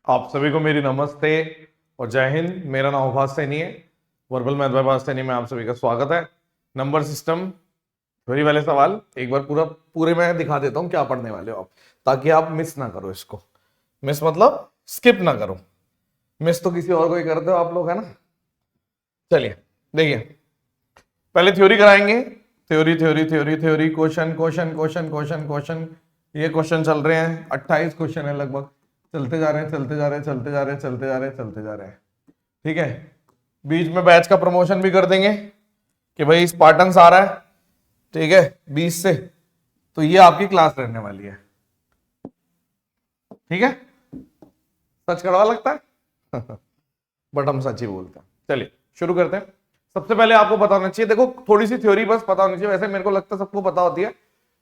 आप सभी को मेरी नमस्ते और जय हिंद। मेरा नाम अभास सैनी है। वर्बल मैथ बाय अभास सैनी में आप सभी का स्वागत है। नंबर सिस्टम थ्योरी वाले सवाल एक बार पूरे मैं दिखा देता हूं क्या पढ़ने वाले हो आप, ताकि आप मिस ना करो इसको। मिस मतलब स्किप ना करो। मिस तो किसी और को ही करते हो आप लोग, है ना। चलिए देखिए, पहले थ्योरी कराएंगे। Theory theory theory theory, question question question question question. ये क्वेश्चन चल रहे हैं, 28 क्वेश्चन है लगभग। चलते जा रहे हैं चलते जा रहे हैं चलते जा रहे हैं चलते जा रहे हैं चलते जा रहे हैं। ठीक है, बीच में बैच का प्रमोशन भी कर देंगे कि भाई स्पार्टन्स आ रहा है, ठीक है, 20 से, तो ये आपकी क्लास रहने वाली है। ठीक है, सच कड़वा लगता है बट हम सच ही बोलते हैं। चलिए शुरू करते हैं। सबसे पहले आपको पता होना चाहिए, देखो थोड़ी सी थ्योरी बस पता होनी चाहिए। वैसे मेरे को लगता है सबको पता होती है,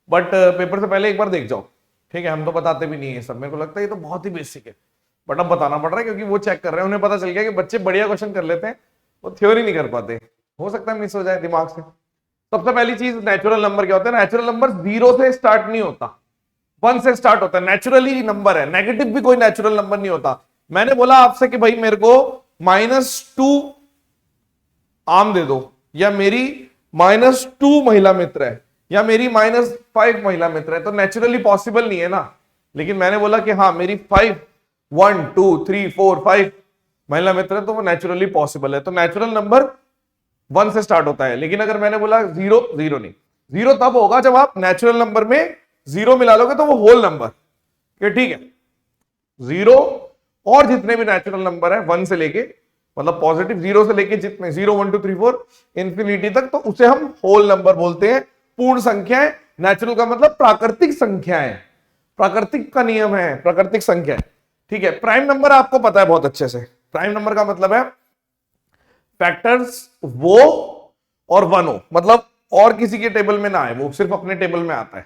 बट पेपर से पहले एक बार देख जाओ। ठीक है, हम तो बताते भी नहीं है सब, मेरे को लगता है ये तो बहुत ही बेसिक है, बट अब बताना पड़ रहा है क्योंकि वो चेक कर रहे हैं। उन्हें पता चल गया कि बच्चे बढ़िया क्वेश्चन कर लेते हैं, वो थ्योरी नहीं कर पाते। हो सकता है मिस हो जाए दिमाग से। सबसे पहली चीज, नेचुरल नंबर क्या होता है? नेचुरल नंबर 0 से स्टार्ट नहीं होता, 1 से स्टार्ट होता है। नेचुरली नंबर है, नेगेटिव भी कोई नेचुरल नंबर नहीं होता। मैंने बोला आपसे कि भाई मेरे को -2 आम दे दो, या मेरी -2 महिला मित्र है, या मेरी -5 महिला मित्र है, तो नेचुरली पॉसिबल नहीं है ना। लेकिन मैंने बोला कि हाँ मेरी 5 1 2 3 4 5 महिला मित्र है, तो वो नेचुरली पॉसिबल है। तो नेचुरल नंबर 1 से स्टार्ट होता है। लेकिन अगर मैंने बोला 0, 0 नहीं। 0 तब होगा जब आप नेचुरल नंबर में 0 मिला लोगे, तो वो होल नंबर। ठीक है, 0 और जितने भी नेचुरल नंबर है 1 से लेके, मतलब पॉजिटिव 0 से लेके जितने 0 1 2 3 4 इंफिनिटी तक, तो उसे हम होल नंबर बोलते हैं, पूर्ण संख्याएं। नेचुरल का मतलब प्राकृतिक संख्याएं, प्राकृतिक का नियम है प्राकृतिक संख्या। ठीक है, प्राइम नंबर आपको पता है बहुत अच्छे से। प्राइम नंबर का मतलब है फैक्टर्स वो और 1 हो, मतलब और किसी के टेबल में ना आए, वो सिर्फ अपने टेबल में आता है।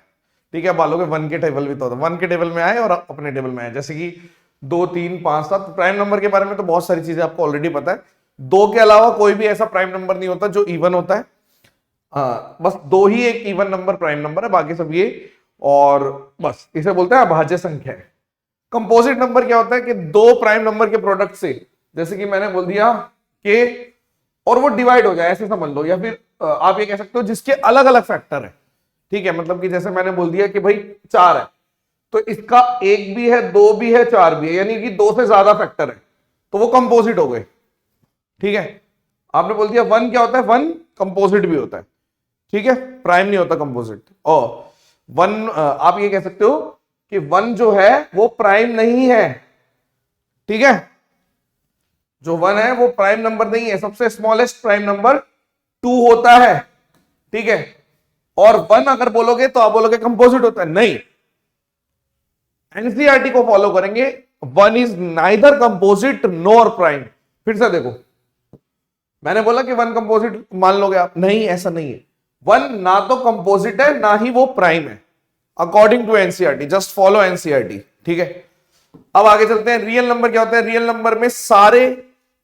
ठीक है, बालों के 1 के टेबल भी तो होता है, 1 के टेबल में आए और अपने टेबल में आए, जैसे कि 2 3 5 7। प्राइम नंबर के बारे में तो बहुत सारी चीजें आपको ऑलरेडी पता है। 2 के अलावा कोई भी ऐसा प्राइम नंबर नहीं होता जो इवन होता है। बस 2 ही एक इवन नंबर प्राइम नंबर है, बाकी सब ये, और बस इसे बोलते हैं अभाज्य संख्या। कंपोजिट नंबर क्या होता है कि 2 प्राइम नंबर के प्रोडक्ट से, जैसे कि मैंने बोल दिया कि, और वो डिवाइड हो जाए, ऐसे समझ लो, या फिर आप ये कह सकते हो जिसके अलग अलग फैक्टर है। ठीक है, मतलब कि जैसे मैंने बोल दिया कि भाई 4 है, तो इसका 1 भी है, 2 भी है, 4 भी है, यानी कि 2 से ज्यादा फैक्टर है, तो वो कंपोजिट हो गए। ठीक है, आपने बोल दिया 1 क्या होता है? 1 कंपोजिट भी होता है। ठीक है, प्राइम नहीं होता कंपोजिट। और 1 आप ये कह सकते हो कि 1 जो है वो प्राइम नहीं है। ठीक है, जो 1 है वो प्राइम नंबर नहीं है। सबसे स्मॉलेस्ट प्राइम नंबर 2 होता है। ठीक है, और 1 अगर बोलोगे तो आप बोलोगे कंपोजिट होता है, नहीं। एनसीईआरटी को फॉलो करेंगे। 1 is neither composite nor prime. फिर से देखो, मैंने बोला कि 1 कंपोजिट मान लोगे आप, नहीं, ऐसा नहीं है। 1 ना तो कंपोजिट है ना ही वो प्राइम है, according to NCERT. Just follow NCERT. ठीक है, अब आगे चलते हैं। रियल नंबर क्या होता है? रियल नंबर में सारे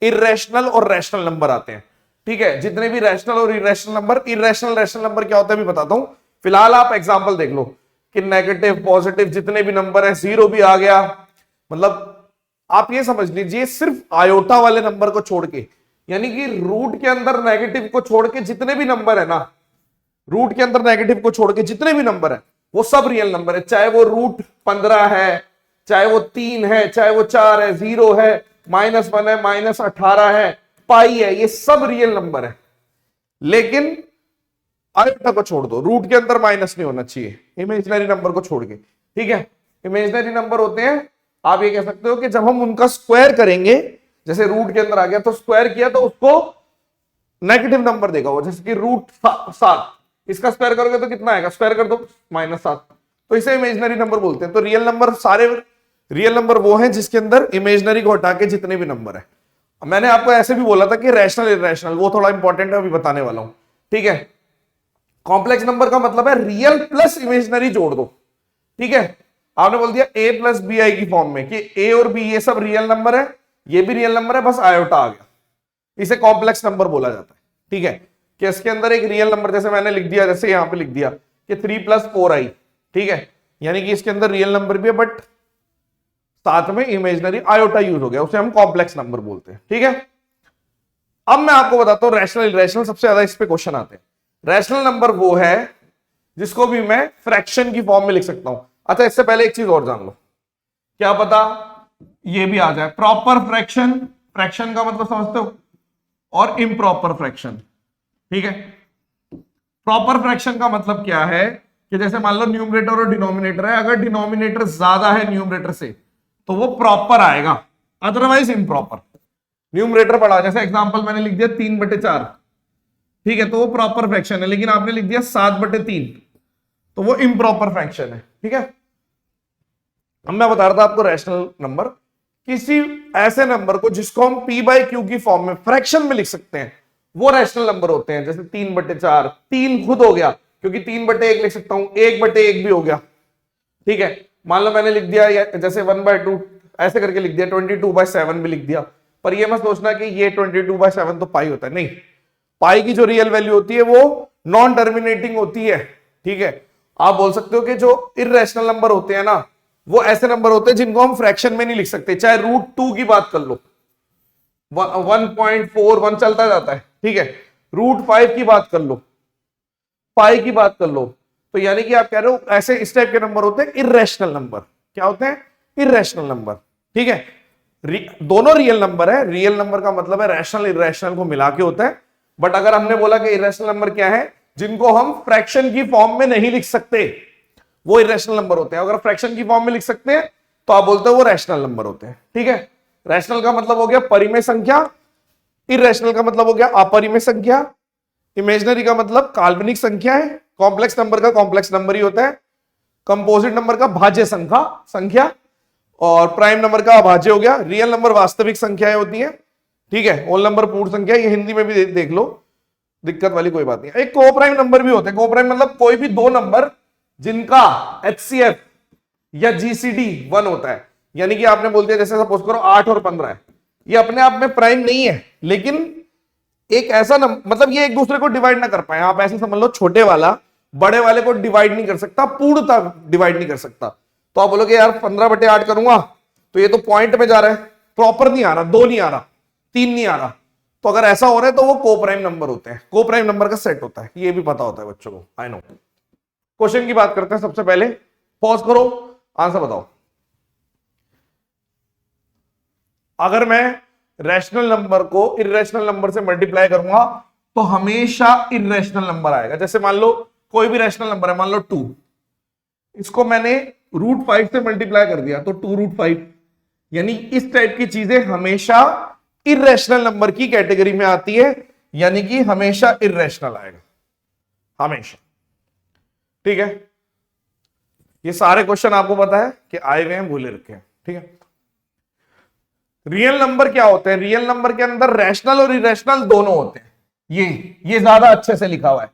इरेशनल और रैशनल नंबर आते हैं। ठीक है, जितने भी रैशनल और irrational number, irrational rational number क्या होता है भी बताता हूं। फिलहाल आप एग्जांपल देख लो कि नेगेटिव पॉजिटिव जितने भी नंबर है, 0 भी आ गया, मतलब आप ये समझ लीजिए सिर्फ आयोटा वाले नंबर को छोड़ के, यानी कि रूट के अंदर नेगेटिव को छोड़ के जितने भी नंबर है ना, रूट के अंदर नेगेटिव को छोड़ के जितने भी नंबर है वो सब रियल नंबर है। चाहे वो √15 है, चाहे वो 3 है, चाहे वो 4 है, 0 है, -1 है, -18 है, पाई है, ये सब रियल नंबर है। लेकिन आयोटा को छोड़ दो, रूट के अंदर माइनस नहीं होना चाहिए, इमेजिनरी नंबर को छोड़ के। ठीक है, इमेजिनरी नंबर होते हैं, आप ये कह सकते हो कि जब हम उनका स्क्वायर करेंगे, जैसे रूट के अंदर आ गया तो स्क्वायर किया तो उसको नेगेटिव नंबर देगा वो, जैसे कि √7, इसका स्क्वायर करोगे तो कितना आएगा? स्क्वायर कर दो, -7, तो इसे इमेजिनरी नंबर बोलते हैं। तो रियल नंबर, सारे रियल नंबर वो हैं जिसके अंदर इमेजिनरी को हटा के जितने भी नंबर है। मैंने आपको ऐसे भी बोला था कि रैशनल इरेशनल, वो थोड़ा इंपॉर्टेंट है, अभी बताने वाला हूं। ठीक है, कॉम्प्लेक्स नंबर का मतलब है रियल प्लस इमेजिनरी जोड़ दो। ठीक है, आपने बोल दिया a + bi की फॉर्म में कि a और b ये सब रियल नंबर है, ये भी रियल नंबर है, बस आयोटा आ गया, इसे कॉम्प्लेक्स नंबर बोला जाता है। ठीक है, कि इसके अंदर एक रियल नंबर, जैसे मैंने लिख दिया, जैसे यहां पे लिख दिया कि 3 + 4i। ठीक है, यानी कि इसके अंदर रियल नंबर भी है, बट साथ में इमेजिनरी आयोटा यूज हो गया, उसे हम कॉम्प्लेक्स नंबर बोलते हैं। ठीक है, अब मैं आपको बताता हूं रैशनल इरेशनल, सबसे ज्यादा इस पे क्वेश्चन आते हैं। रैशनल नंबर वो है जिसको भी मैं फ्रैक्शन की फॉर्म में लिख सकता हूं। अच्छा, इससे पहले एक चीज और जान लो, क्या पता ये भी आ जाए, प्रॉपर फ्रैक्शन, फ्रैक्शन का मतलब समझते हो, और इम्प्रॉपर फ्रैक्शन। ठीक है, प्रॉपर फ्रैक्शन का मतलब क्या है कि जैसे मान लो न्यूमरेटर और डिनोमिनेटर है, अगर डिनोमिनेटर ज्यादा है न्यूमरेटर से तो वो प्रॉपर आएगा, अदरवाइज इम्प्रॉपर। न्यूमरेटर पढ़ा, जैसे एग्जांपल मैंने लिख दिया 3/4, ठीक है, तो वो प्रॉपर फ्रैक्शन है, लेकिन आपने लिख दिया 7/3 तो वो इम्प्रॉपर फ्रैक्शन है। ठीक है, अब मैं बता रहा था आपको रैशनल नंबर, किसी ऐसे नंबर को जिसको हम p/q की फॉर्म में फ्रैक्शन में लिख सकते हैं वो रैशनल नंबर होते हैं। जैसे 3/4, 3 खुद हो गया क्योंकि 3/1 लिख सकता हूं, 1/1 भी हो गया। ठीक है, मान लो मैंने लिख दिया जैसे 1/2 ऐसे करके लिख दिया, 22/7 भी लिख दिया, पर ये मत सोचना कि ये 22/7 तो पाई होता है, नहीं, पाई की जो रियल वैल्यू होती है वो नॉन टर्मिनेटिंग होती है। ठीक है, आप बोल सकते हो कि जो इररेशनल नंबर होते हैं ना, वो ऐसे नंबर होते हैं जिनको हम फ्रैक्शन में नहीं लिख सकते। चाहे √2 की बात कर लो, 1.41 चलता जाता है। ठीक है, √5 की बात कर लो, पाई की बात कर लो, तो यानी कि आप कह रहे हो ऐसे इस टाइप के नंबर होते हैं इररेशनल नंबर। क्या होते हैं? Irrational number. ठीक है, दोनों रियल नंबर है, रियल नंबर का मतलब है रैशनल इररेशनल को मिला के होता है, बट अगर हमने बोला कि इररेशनल नंबर क्या है, जिनको हम फ्रैक्शन की फॉर्म में नहीं लिख सकते, वो इररेशनल नंबर होते हैं। अगर फ्रैक्शन की फॉर्म में लिख सकते हैं तो आप बोलते हो वो रैशनल नंबर होते हैं। ठीक है, रैशनल का मतलब हो गया परिमेय संख्या, इररेशनल का मतलब हो गया अपरिमेय संख्या, इमेजिनरी का मतलब काल्पनिक संख्या है, कॉम्प्लेक्स नंबर का कॉम्प्लेक्स नंबर ही होता है, कंपोजिट नंबर का भाज्य संख्या, और प्राइम नंबर का अभाज्य हो गया। रियल नंबर वास्तविक संख्याएं होती हैं। ठीक है, होल नंबर पूर्ण संख्या, ये हिंदी में भी देख लो, दिक्कत वाली कोई बात नहीं। एक कोप्राइम नंबर भी होते हैं। कोप्राइम मतलब कोई भी दो नंबर जिनका HCF या GCD 1 होता है, यानी कि आपने बोल दिया जैसे सपोज करो 8 और 15 है, ये अपने आप में प्राइम नहीं है, लेकिन एक ऐसा मतलब ये एक दूसरे को डिवाइड ना कर पाए। आप ऐसे समझ लो, छोटे वाला बड़े वाले को डिवाइड नहीं कर सकता, पूर्णतः डिवाइड नहीं कर सकता। तो आप बोलोगे यार 15/8 करूंगा तो ये तो पॉइंट में जा रहा है, प्रॉपर नहीं आ रहा, 2 नहीं आ रहा, 3 नहीं आ रहा। तो अगर ऐसा हो रहा है तो वो कोप्राइम नंबर होते हैं, कोप्राइम नंबर का सेट होता है, ये भी पता होता है बच्चों को, आई नो। क्वेश्चन की बात करते हैं। सबसे पहले पॉज करो, आंसर बताओ। अगर मैं रैशनल नंबर को इररेशनल नंबर से मल्टीप्लाई करूंगा तो हमेशा इररेशनल नंबर आएगा। जैसे मान लो कोई भी रैशनल नंबर है, मान लो 2, इसको मैंने √5 से मल्टीप्लाई कर दिया तो 2√5, यानी इस टाइप की चीजें हमेशा इररेशनल नंबर की कैटेगरी में आती है, यानी कि हमेशा इररेशनल आएगा, हमेशा। ठीक है, ये सारे क्वेश्चन आपको पता है कि आए हुए हैं, भूले रखे हैं। ठीक है, रियल नंबर क्या होते हैं? रियल नंबर के अंदर रैशनल और इरेशनल दोनों होते हैं। ये ज्यादा अच्छे से लिखा हुआ है,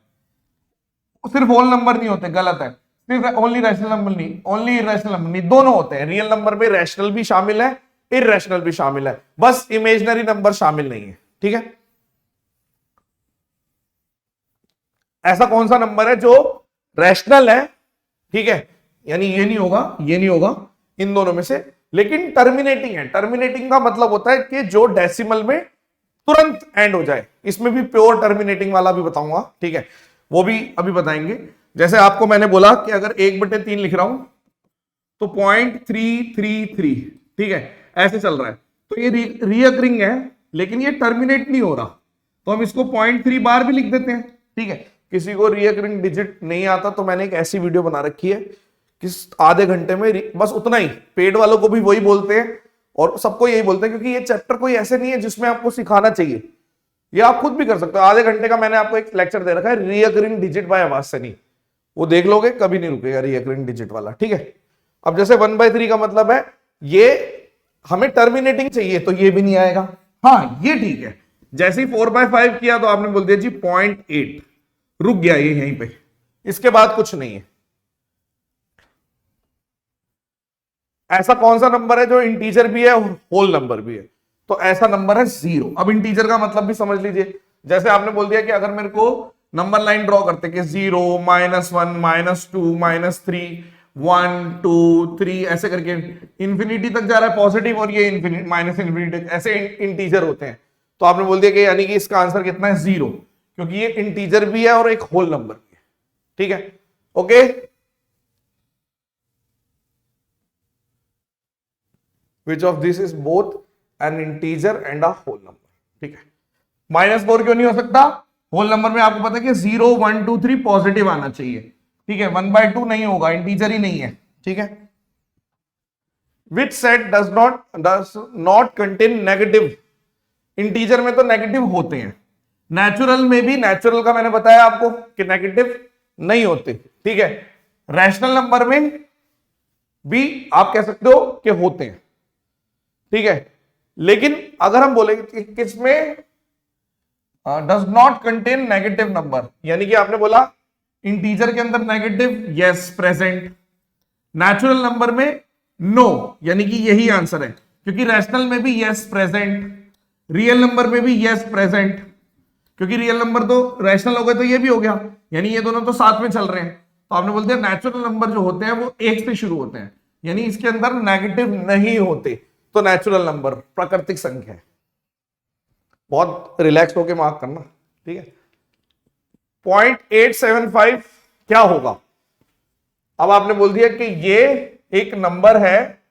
सिर्फ होल नंबर नहीं होते, गलत है। सिर्फ ओनली रैशनल नंबर नहीं, ओनली इरेशनल नंबर नहीं, दोनों होते हैं। रियल नंबर में रैशनल भी शामिल है, इरेशनल भी शामिल है, बस इमेजिनरी नंबर शामिल नहीं है। ठीक है, ऐसा कौन सा नंबर है जो रैशनल है? ठीक है, यानी ये नहीं होगा, ये नहीं होगा, इन दोनों में से, लेकिन टर्मिनेटिंग है। टर्मिनेटिंग का मतलब होता है कि जो डेसिमल में तुरंत एंड हो जाए। इसमें भी प्योर टर्मिनेटिंग वाला भी बताऊंगा, ठीक है, वो भी अभी बताएंगे। जैसे आपको मैंने बोला कि अगर 1/3 लिख रहा हूं तो 0.333, ठीक है, ऐसे चल रहा है, तो ये रीअकरिंग है, लेकिन ये टर्मिनेट नहीं हो रहा, तो हम इसको 0.3 बार भी लिख देते हैं। ठीक है, किसी को रीअकरिंग डिजिट नहीं आता तो मैंने एक ऐसी वीडियो बना रखी है कि आधे घंटे में बस उतना ही, पेड वालों को भी वही बोलते हैं और सबको यही बोलते हैं, क्योंकि ये चैप्टर कोई ऐसे नहीं है जिसमें आपको सिखाना चाहिए, ये आप खुद भी कर सकते हो। आधे घंटे का मैंने आपको एक लेक्चर दे रखा है, रीअकरिंग डिजिट बाय आवाज से नहीं, वो देख लोगे, कभी नहीं रुकेगा रीअकरिंग डिजिट वाला। ठीक है, अब जैसे 1/3 का मतलब है ये हमें टर्मिनेटिंग चाहिए, तो ये भी नहीं आएगा। हाँ, ये ठीक है। जैसे ही 4/5 किया तो आपने बोल दिया जी 0.8, रुक गया ये यहीं पे, इसके बाद कुछ नहीं है। ऐसा कौन सा नंबर है जो इंटीजर भी है और होल नंबर भी है? तो ऐसा नंबर है 0। अब इंटीजर का मतलब भी समझ लीजिए। जैसे आपने बोल दिया कि अगर मेरे को नंबर लाइन ड्रॉ करते कि 0, -1, -2, -3, 1 2 3 ऐसे करके इंफिनिटी तक जा रहा है पॉजिटिव, और ये इंफिनिटी माइनस इंफिनिटी तक ऐसे इंटीजर होते हैं। तो आपने बोल दिया कि यानी कि इसका आंसर कितना है 0, क्योंकि ये इंटीजर भी है और एक होल नंबर भी है। ठीक है, okay. Which of this is both an integer and a whole number. ठीक है, -4 क्यों नहीं हो सकता? होल नंबर में आपको पता है कि 0 1 2 3 पॉजिटिव आना चाहिए। ठीक है, 1/2 नहीं होगा, इंटीजर ही नहीं है। ठीक है, which set does not contain negative. Integer में तो नेगेटिव होते हैं, नेचुरल में भी, नेचुरल का मैंने बताया आपको कि नेगेटिव नहीं होते। ठीक है, रैशनल नंबर में भी आप कह सकते हो कि होते हैं। ठीक है, लेकिन अगर हम बोलेंगे कि किसमें does not contain negative number, यानी कि आपने बोला इंटीजर के अंदर negative, yes present, natural number में नो, यानी कि यही आंसर है, क्योंकि रैशनल में भी यस प्रेजेंट, रियल नंबर में भी यस प्रेजेंट, क्योंकि रियल नंबर तो रैशनल हो गए तो ये भी हो गया, यानी ये दोनों तो साथ में चल रहे हैं। तो आपने बोल दिया नेचुरल नंबर जो होते हैं वो 1 से शुरू होते हैं, यानी इसके अंदर नेगेटिव नहीं होते, तो नेचुरल नंबर प्राकृतिक संख्या है। बहुत रिलैक्स होके मार्क करना। ठीक है, 0.875 क्या होगा? अब आपने बोल दिया कि ये एक नंबर है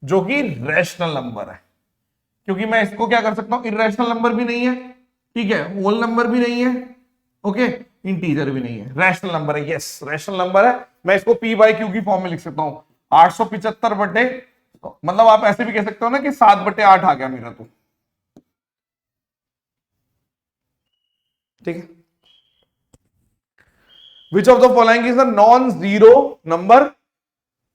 जो कि रैशनल नंबर है, क्योंकि मैं इसको क्या कर सकता हूं, इरेशनल नंबर भी नहीं है, ठीक है, होल नंबर भी नहीं है, ओके, इंटीजर भी नहीं है, रैशनल नंबर है, यस रैशनल नंबर है। मैं इसको p/q की फॉर्म में लिख सकता हूं, 875 बटे, मतलब आप ऐसे भी कह सकते हो ना कि 7/8 आ गया मेरा तो। ठीक है, which of the following is a non zero number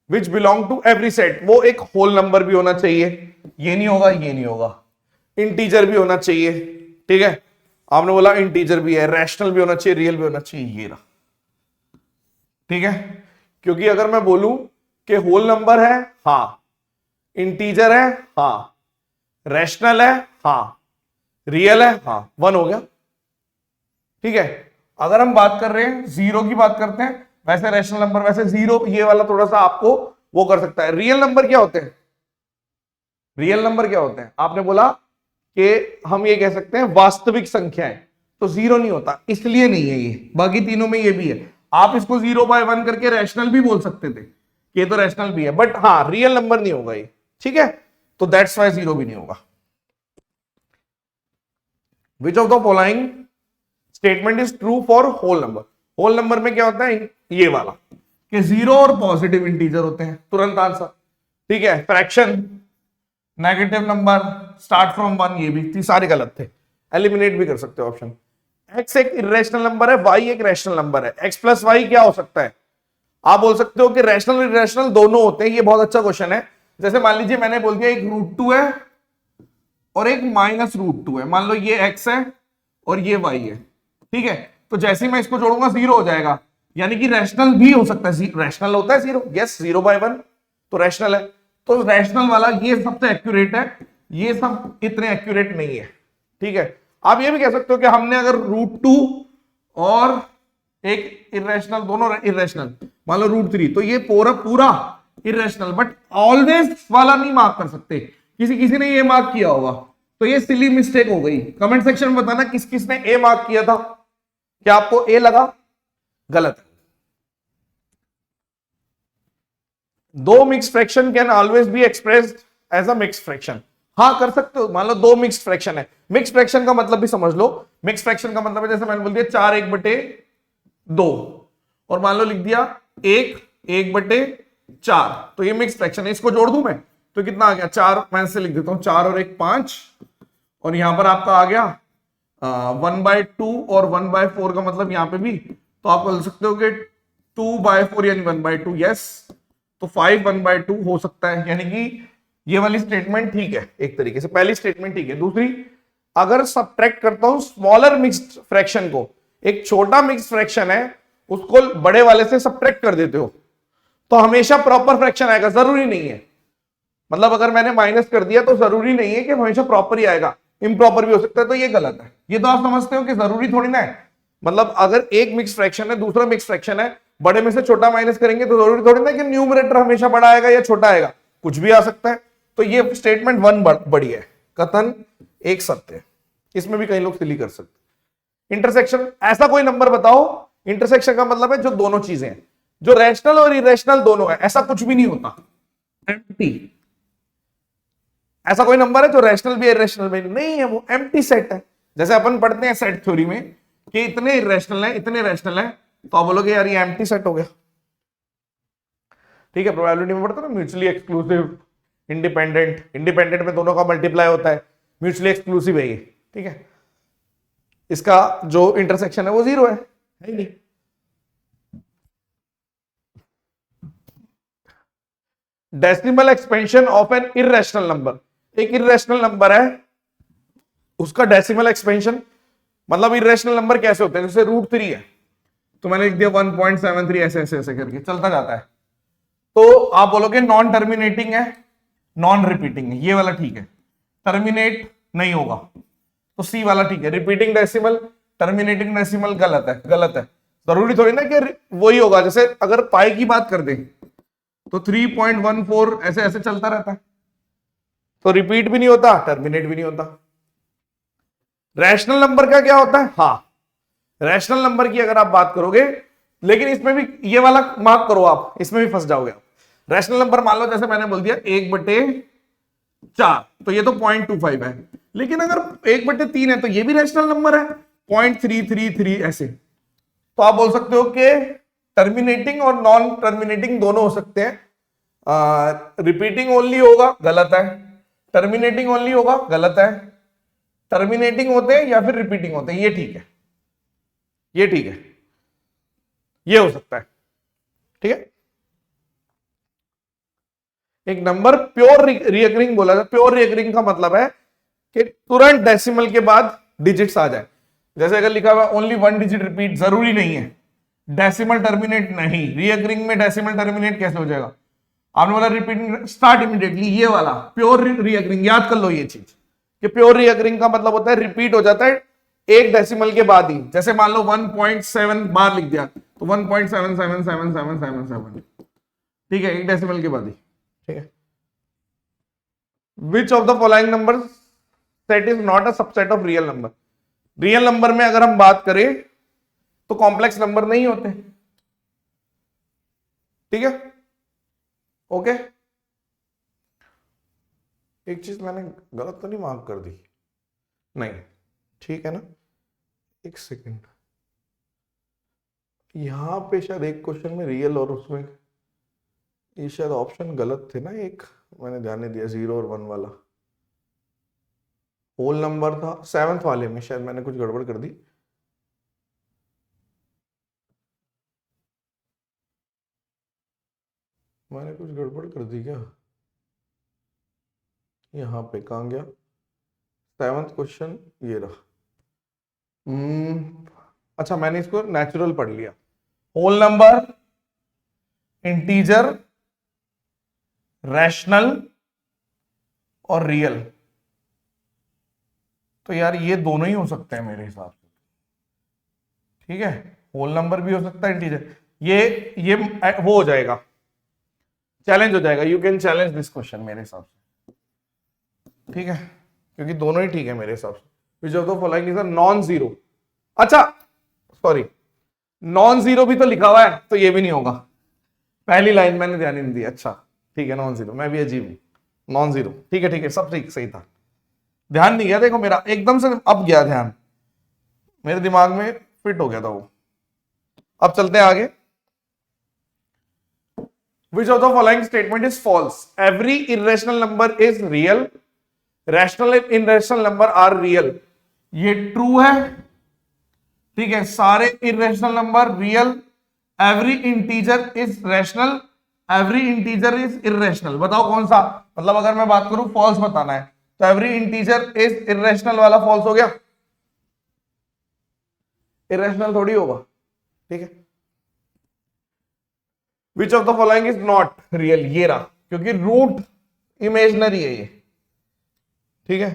which belong to every set. वो एक होल नंबर भी होना चाहिए, ये नहीं होगा, ये नहीं होगा, इंटीजर भी होना चाहिए। ठीक है, आपने बोला इंटीजर भी है, रैशनल भी होना चाहिए, रियल भी होना चाहिए, ये रहा। ठीक है, क्योंकि अगर मैं बोलूं कि होल नंबर है, हाँ, इंटीजर है, हाँ, रैशनल है, हाँ, रियल है, हाँ, 1 हो गया। ठीक है, अगर हम बात कर रहे हैं जीरो की बात करते हैं, वैसे रैशनल नंबर, वैसे जीरो ये वाला थोड़ा सा आपको वो कर सकता है। रियल नंबर क्या होते हैं? रियल नंबर क्या होते हैं? आपने बोला कि हम ये कह सकते हैं वास्तविक संख्याएं, तो जीरो नहीं होता, इसलिए नहीं है ये, बाकी तीनों में ये भी है। आप इसको 0/1 करके रैशनल भी बोल सकते थे, ये तो रैशनल भी है, बट हाँ रियल नंबर नहीं होगा ये। ठीक है, तो दैट्स वाई जीरो भी नहीं होगा। Which of the following statement is true for whole number. Whole number में क्या होता है, ये वाला कि जीरो और पॉजिटिव इंटीजर होते हैं, तुरंत आंसर। ठीक है, fraction, negative number, start from 1, ये भी सारे गलत थे, एलिमिनेट भी कर सकते हो ऑप्शन। एक्स एक इरेशनल नंबर है, वाई एक रैशनल नंबर है, एक्स प्लस वाई क्या हो सकता है? आप बोल सकते हो कि रैशनल और इरेशनल दोनों होते हैं, ये बहुत अच्छा क्वेश्चन है। जैसे मान लीजिए मैंने बोल दिया एक √2 है और एक -√2 है, मान लो ये x है और ये y है। ठीक है, तो जैसे ही मैं इसको जोड़ूंगा 0 हो जाएगा, यानी कि रैशनल भी हो सकता है, रैशनल होता है 0, यस 0/1 तो रैशनल है। तो रैशनल वाला ये सबसे एक्यूरेट है, ये सब इतने एक्यूरेट नहीं है। ठीक है, आप ये भी कह सकते हो कि हमने अगर √2 और एक इरेशनल, दोनों इरेशनल, मान लो √3, तो ये पूरा इरेशनल, बट ऑलवेज वाला नहीं मार्क कर सकते, किसी ने ये मार्क किया होगा, तो ये सिली मिस्टेक हो गई। कमेंट सेक्शन में बताना किस किस ने ए मार्क किया था, क्या आपको ए लगा? गलत है। Two mix fraction can always be expressed as a mix fraction. हाँ कर सकते हो, मान लो दो मिक्स फ्रैक्शन है, मिक्स फ्रैक्शन का मतलब भी समझ लो। मिक्स फ्रैक्शन का मतलब है, जैसे मैंने बोल दिया 4/1/2 और मान लो लिख दिया 1/4, तो ये मिक्स फ्रैक्शन है। इसको जोड़ दूं मैं तो कितना आ गया, 4, मैं से लिख देता हूं 4 और 1 5, और यहां पर आपका आ गया 1/2 और 1/4 का मतलब यहां पे भी, तो आप बोल सकते हो कि 2/4 यानी 1/2, यस, तो 5 1/2 हो सकता है, यानी कि ये वाली स्टेटमेंट ठीक है, एक तरीके से पहली स्टेटमेंट ठीक है। दूसरी, अगर सब्ट्रैक्ट करता हूं स्मॉलर मिक्स्ड फ्रैक्शन को, एक छोटा मिक्स्ड फ्रैक्शन है उसको बड़े वाले से सब्ट्रैक्ट कर देते हो, तो हमेशा प्रॉपर फ्रैक्शन आएगा, जरूरी नहीं है। मतलब अगर मैंने माइनस कर दिया तो जरूरी नहीं है कि हमेशा प्रॉपर ही आएगा, इम्प्रॉपर भी हो सकता है, तो ये गलत है। ये तो आप समझते हो कि जरूरी थोड़ी ना है, मतलब अगर एक मिक्स फ्रैक्शन है दूसरा मिक्स फ्रैक्शन है बड़े में से छोटा माइनस करेंगे तो जरूरी थोड़ी ना कि न्यूमरेटर हमेशा बड़ा आएगा या छोटा आएगा, कुछ भी आ सकता है। तो ये स्टेटमेंट 1 बड़ी है, कथन एक सत्य है। इसमें भी कई लोग सिली कर सकते। इंटरसेक्शन, ऐसा कोई नंबर बताओ, इंटरसेक्शन का मतलब है जो दोनों चीजें हैं, जो रैशनल और इरेशनल दोनों है, ऐसा कुछ भी नहीं होता, एम्प्टी। ऐसा कोई नंबर है जो रैशनल भी इरेशनल भी नहीं है, वो एम्प्टी सेट है। जैसे अपन पढ़ते हैं सेट थ्योरी में कि इतने इरेशनल है, इतने रैशनल है, तो आप बोलोगे यार ये एम्प्टी सेट हो गया। ठीक है, प्रोबेबिलिटी में पढ़ते ना, म्यूचुअली एक्सक्लूसिव, इंडिपेंडेंट, इंडिपेंडेंट में दोनों का मल्टीप्लाई होता है, म्यूचुअली एक्सक्लूसिव है ये। ठीक है, इसका जो इंटरसेक्शन है वो 0 है ही नहीं। Decimal expansion of an irrational number, एक इरेशनल नंबर है उसका डेसिमल एक्सपेंशन, मतलब इरेशनल नंबर कैसे होते हैं, जैसे √3 है तो मैंने लिख दिया 1.73, ऐसे ऐसे ऐसे करके चलता जाता है, तो आप बोलोगे नॉन टर्मिनेटिंग है, नॉन रिपीटिंग है, ये वाला ठीक है। टर्मिनेट नहीं होगा तो सी वाला ठीक है। रिपीटिंग डेसिमल, टर्मिनेटिंग डेसिमल गलत है, गलत है। जरूरी थोड़ी ना कि वही होगा, जैसे अगर पाई की बात कर दें तो 3.14 ऐसे ऐसे चलता रहता है, तो रिपीट भी नहीं होता, टर्मिनेट भी नहीं होता। रैशनल नंबर का क्या होता है, हाँ रैशनल नंबर की अगर आप बात करोगे, लेकिन इसमें भी ये वाला मार्क करो आप, इसमें भी फंस जाओगे आप। रैशनल नंबर मान लो जैसे मैंने बोल दिया 1/4, तो ये तो 0.25 है, लेकिन अगर 1/3 है तो ये भी रैशनल नंबर है 0.333 ऐसे। तो आप बोल सकते हो कि टर्मिनेटिंग और नॉन टर्मिनेटिंग दोनों हो सकते हैं। रिपीटिंग ओनली होगा, गलत है। टर्मिनेटिंग ओनली होगा, गलत है। टर्मिनेटिंग होते हैं या फिर रिपीटिंग होते हैं, ये ठीक है, ये ठीक है, ये हो सकता है। ठीक है, एक नंबर प्योर रिकरिंग बोला था। प्योर रिकरिंग का मतलब है कि तुरंत डेसिमल के बाद डिजिट्स आ जाए। जैसे अगर लिखा हुआ ओनली 1 डिजिट रिपीट, जरूरी नहीं है। डेसिमल टर्मिनेट नहीं, रिकरिंग में डेसिमल टर्मिनेट कैसे हो जाएगा? आपने बोला रिपीटिंग स्टार्ट इमीडिएटली, ये वाला प्योर रिकरिंग, याद कर लो ये चीज कि प्योर रिकरिंग का मतलब होता है रिपीट हो जाता है एक डेसिमल के बाद ही। जैसे मान लो 1.7 बार लिख दिया तो 1.77777, ठीक है, एक डेसिमल के बाद ही। ठीक है, which of the following number set is not a subset of real number? Real number में अगर हम बात करें तो कॉम्प्लेक्स नंबर नहीं होते। ठीक है, ओके। एक चीज मैंने गलत तो नहीं मार्क कर दी? नहीं, ठीक है ना। एक सेकंड, यहां पे शायद एक क्वेश्चन में रियल और उसमें ये शायद ऑप्शन गलत थे ना, एक मैंने ध्यान नहीं दिया, 0 और 1 वाला होल नंबर था। 7th वाले में शायद मैंने कुछ गड़बड़ कर दी। मैंने कुछ गड़बड़ कर दी क्या? यहाँ पे कहाँ गया 7th क्वेश्चन? ये रहा। अच्छा, मैंने इसको नेचुरल पढ़ लिया। होल नंबर, इंटीजर, रैशनल और रियल, तो यार ये दोनों ही हो सकते हैं मेरे हिसाब से। ठीक है, होल नंबर भी हो सकता है, इंटीजर, ये वो हो जाएगा, चैलेंज हो जाएगा। You can challenge this question मेरे हिसाब से। ठीक है, क्योंकि दोनों ही ठीक है मेरे हिसाब से। विच of the following is a non zero? अच्छा सॉरी, नॉन जीरो भी तो लिखा हुआ है, तो ये भी नहीं होगा। पहली लाइन मैंने ध्यान नहीं दी। अच्छा ठीक है, नॉन जीरो, मैं भी अजीब हूं। नॉन जीरो, ठीक है ठीक है, सब ठीक सही था, ध्यान नहीं गया। देखो मेरा एकदम से अब गया ध्यान, मेरे दिमाग में फिट हो गया था वो। अब चलते हैं आगे। Which of the following statement is false? Every irrational number is real. Rational and irrational number are real. ये ट्रू है। ठीक है, सारे irrational number real. Every integer is rational, every integer is irrational. बताओ कौन सा? मतलब अगर मैं बात करूं फॉल्स बताना है तो एवरी इंटीजर इज इरेशनल वाला फॉल्स हो गया, इरेशनल थोड़ी होगा। ठीक है, which of the following is not real? ये रहा, क्योंकि रूट इमेजनरी है ये। ठीक है,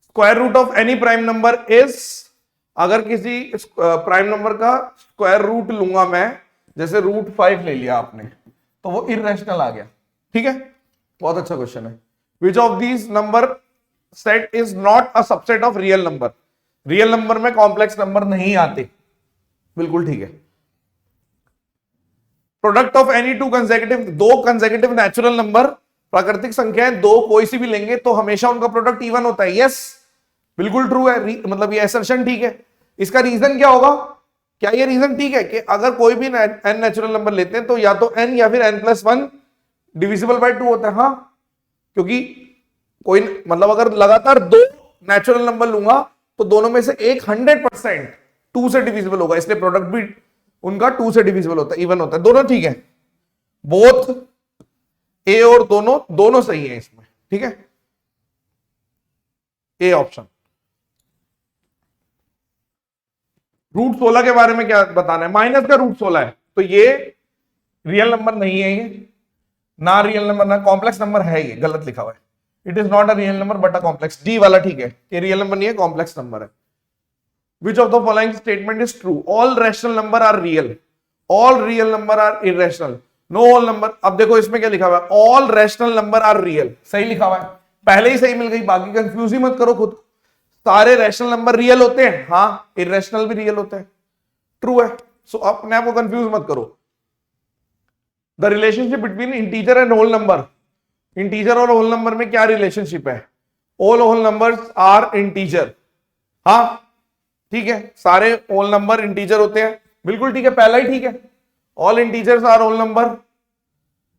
square root of any prime number is, अगर किसी प्राइम नंबर का स्क्वायर रूट लूंगा मैं जैसे √5 ले लिया आपने तो वो इरेशनल आ गया, ठीक है। बहुत अच्छा क्वेश्चन है। Which of these number set is not a subset of real number. Real number में कॉम्प्लेक्स नंबर नहीं आते, बिल्कुल ठीक है। Product of any two consecutive, दो कंसेक्यूटिव नेचुरल नंबर प्राकृतिक संख्याएं दो कोई सी भी लेंगे तो हमेशा उनका प्रोडक्ट इवन होता है। यस, बिल्कुल ट्रू है, मतलब ये असर्शन ठीक है। इसका रीजन क्या होगा? क्या ये रीजन ठीक है कि अगर कोई भी n नेचुरल नंबर लेते हैं तो या तो n या फिर n+1 डिविजिबल बाय 2 होता है? हाँ, क्योंकि कोई मतलब अगर लगातार दो नेचुरल नंबर लूंगा तो दोनों में से एक 100% 2 से डिविजिबल होगा, इसलिए प्रोडक्ट भी उनका 2 से डिविजिबल होता है, इवन होता है। दोनों ठीक है, बोथ ए और दोनों सही है इसमें, ठीक है। A option. √16 के बारे में क्या बताना है? माइनस का √16 है तो ये रियल नंबर नहीं है, ये ना रियल नंबर ना कॉम्प्लेक्स नंबर है, ये गलत लिखा हुआ है। It is not a real number but a complex. D वाला ठीक है, ये रियल नंबर नहीं है, कॉम्प्लेक्स नंबर है। Which of the following statement is true? All rational number are real, all real number are irrational, no all number. अब देखो इसमें क्या लिखा हुआ है, all rational number are real, सही लिखा हुआ है, पहले ही सही मिल गई, बाकी कंफ्यूज ही मत करो खुद। सारे रैशनल नंबर रियल होते हैं, हाँ, इरेशनल भी रियल होते हैं, ट्रू है। सो अपने आप को कंफ्यूज मत करो। The relationship between integer and whole number, integer और होल नंबर में क्या रिलेशनशिप है? All whole numbers are integer, हाँ ठीक है, सारे होल नंबर इंटीजर होते हैं, बिल्कुल ठीक है, पहला ही ठीक है। All integers are whole number,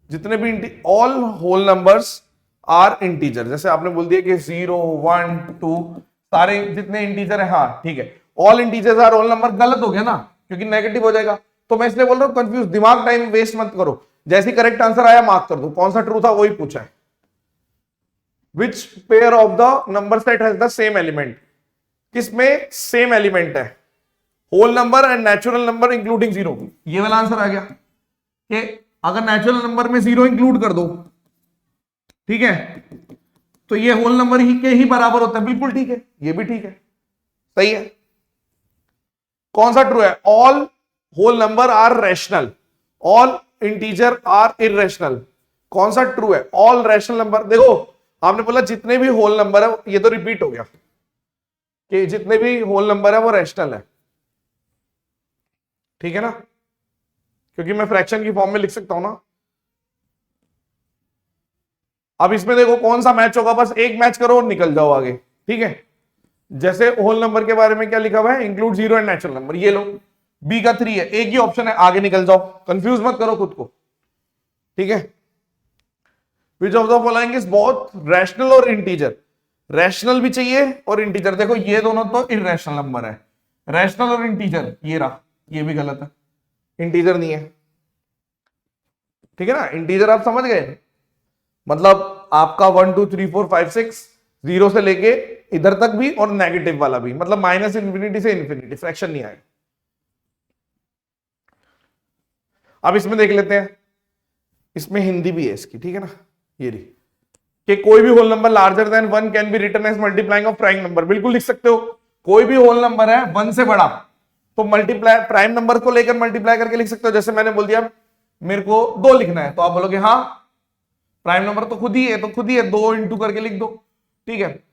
जितने भी all whole numbers are integer, जैसे आपने बोल दिया कि 0 1 2 सारे जितने इंटीजर है, हाँ ठीक है। All integers are whole number गलत हो गया ना, क्योंकि नेगेटिव हो जाएगा, तो मैं इसलिए बोल रहा हूं कंफ्यूज, दिमाग टाइम वेस्ट मत करो, जैसे करेक्ट आंसर आया मार्क कर दो, कौन सा ट्रू था वही पूछा है। Which pair of the number set has the same element, किसमें सेम एलिमेंट है? Whole number and natural number including 0, ये वाला आंसर आ गया कि अगर नेचुरल नंबर में 0 इंक्लूड कर दो, ठीक है, तो ये होल नंबर ही के ही बराबर होता है, बिल्कुल ठीक है, ये भी ठीक है, सही है। कौन सा ट्रू है? All whole number are rational, all integer are irrational, कौन सा ट्रू है? All rational number. देखो आपने बोला जितने भी होल नंबर है, ये तो रिपीट हो गया कि जितने भी होल नंबर है वो रैशनल है, ठीक है ना, क्योंकि मैं फ्रैक्शन की फॉर्म में लिख सकता हूं ना। अब इसमें देखो कौन सा मैच होगा, बस एक मैच करो और निकल जाओ आगे, ठीक है। जैसे होल नंबर के बारे में क्या लिखा हुआ है? इंक्लूड 0 एंड नेचुरल नंबर, ये लो, बी का 3 है, एक ही ऑप्शन है, आगे निकल जाओ, कंफ्यूज मत करो खुद को, ठीक है। Which of the following is both rational और इंटीजर? रैशनल भी चाहिए और इंटीजर, देखो ये दोनों तो इररेशनल नंबर है, रैशनल और इंटीजर, ये रहा, ये भी गलत है, इंटीजर नहीं है, ठीक है ना। इंटीजर आप समझ गए, मतलब आपका 1 2 3 4 5 6 0 से लेके इधर तक भी और नेगेटिव वाला भी, मतलब माइनस इंफिनिटी से इंफिनिटी, फ्रैक्शन नहीं आएगा। अब इसमें देख लेते हैं, इसमें हिंदी भी है इसकी, ठीक है ना, ये रही कि कोई भी whole number larger than 1 can be written as multiplying of prime number, बिल्कुल लिख सकते हो, कोई भी होल नंबर है 1 से बड़ा तो मल्टीप्लाई प्राइम नंबर को लेकर मल्टीप्लाई करके लिख सकते हो। जैसे मैंने बोल दिया मेरे को 2 लिखना है, तो आप बोलोगे हाँ प्राइम नंबर तो खुद ही है, तो खुद ही है, 2 इंटू करके लिख दो, ठीक है।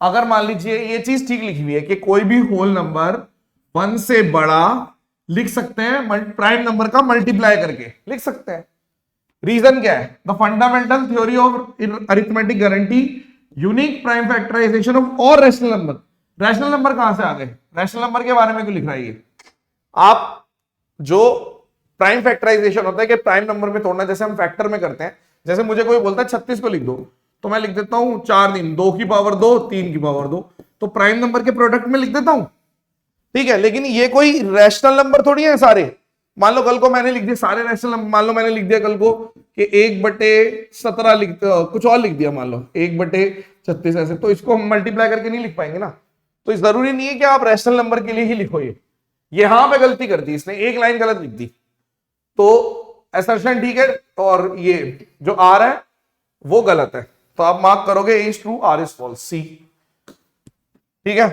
अगर मान लीजिए ये चीज ठीक लिखी हुई है कि कोई भी होल नंबर 1 से बड़ा लिख सकते हैं, प्राइम नंबर का मल्टीप्लाई करके लिख सकते हैं। रीजन क्या है? The fundamental theory of arithmetic guarantee unique prime factorization of all rational number. Rational number कहां से आ गए? रैशनल नंबर के बारे में क्यों लिख रहा है ये? आप जो प्राइम फैक्टराइजेशन होता है कि प्राइम नंबर में तोड़ना, जैसे हम फैक्टर में करते हैं, जैसे मुझे कोई बोलता है 36 को लिख दो, तो मैं लिख देता हूं 4 दिन 2 की पावर 2 3 की पावर 2, तो प्राइम नंबर के प्रोडक्ट में लिख देता हूं, ठीक है। लेकिन ये कोई रैशनल नंबर थोड़ी है सारे। मान लो कल को मैंने लिख दिया सारे रैशनल नंबर, मान लो मैंने लिख दिया कल को कि 1/17 लिख, कुछ और लिख दिया, मान लो 1/36 ऐसे, तो इसको हम मल्टीप्लाई करके नहीं लिख पाएंगे ना। तो जरूरी नहीं है कि आप रैशनल नंबर के लिए ही लिखो। ये यहां पे गलती कर दी इसने, एक लाइन गलत लिख दी, तो असर्शन ठीक है और ये जो आर है वो गलत है, तो आप मार्क करोगे A is true R is false, C, ठीक है।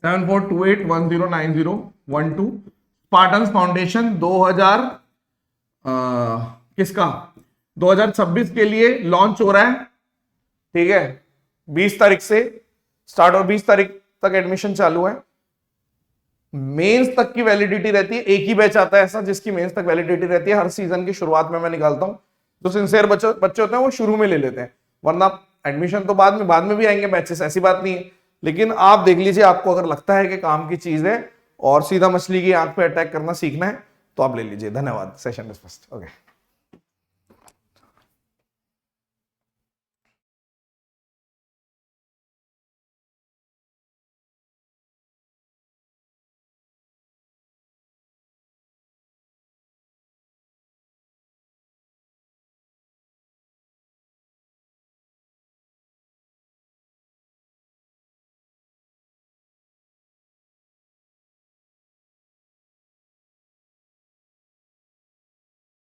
7428109012 स्पार्टन्स फाउंडेशन 2026 के लिए लॉन्च हो रहा है, ठीक है। 20 तारीख से स्टार्ट और 20 तारीख तक एडमिशन चालू है। मेंस तक की वैलिडिटी रहती है, एक ही बैच आता है ऐसा जिसकी मेंस तक वैलिडिटी रहती है। हर सीजन की शुरुआत में मैं निकालता हूं, जो सिंसियर बच्चे होते हैं वो शुरू में ले लेते हैं, वरना एडमिशन तो बाद में भी आएंगे बैचेस, ऐसी बात नहीं है। लेकिन आप देख लीजिए, आपको अगर लगता है कि काम की चीज है और सीधा मछली की आंख पे अटैक करना सीखना है तो आप ले लीजिए। धन्यवाद। Session dismissed. ओके।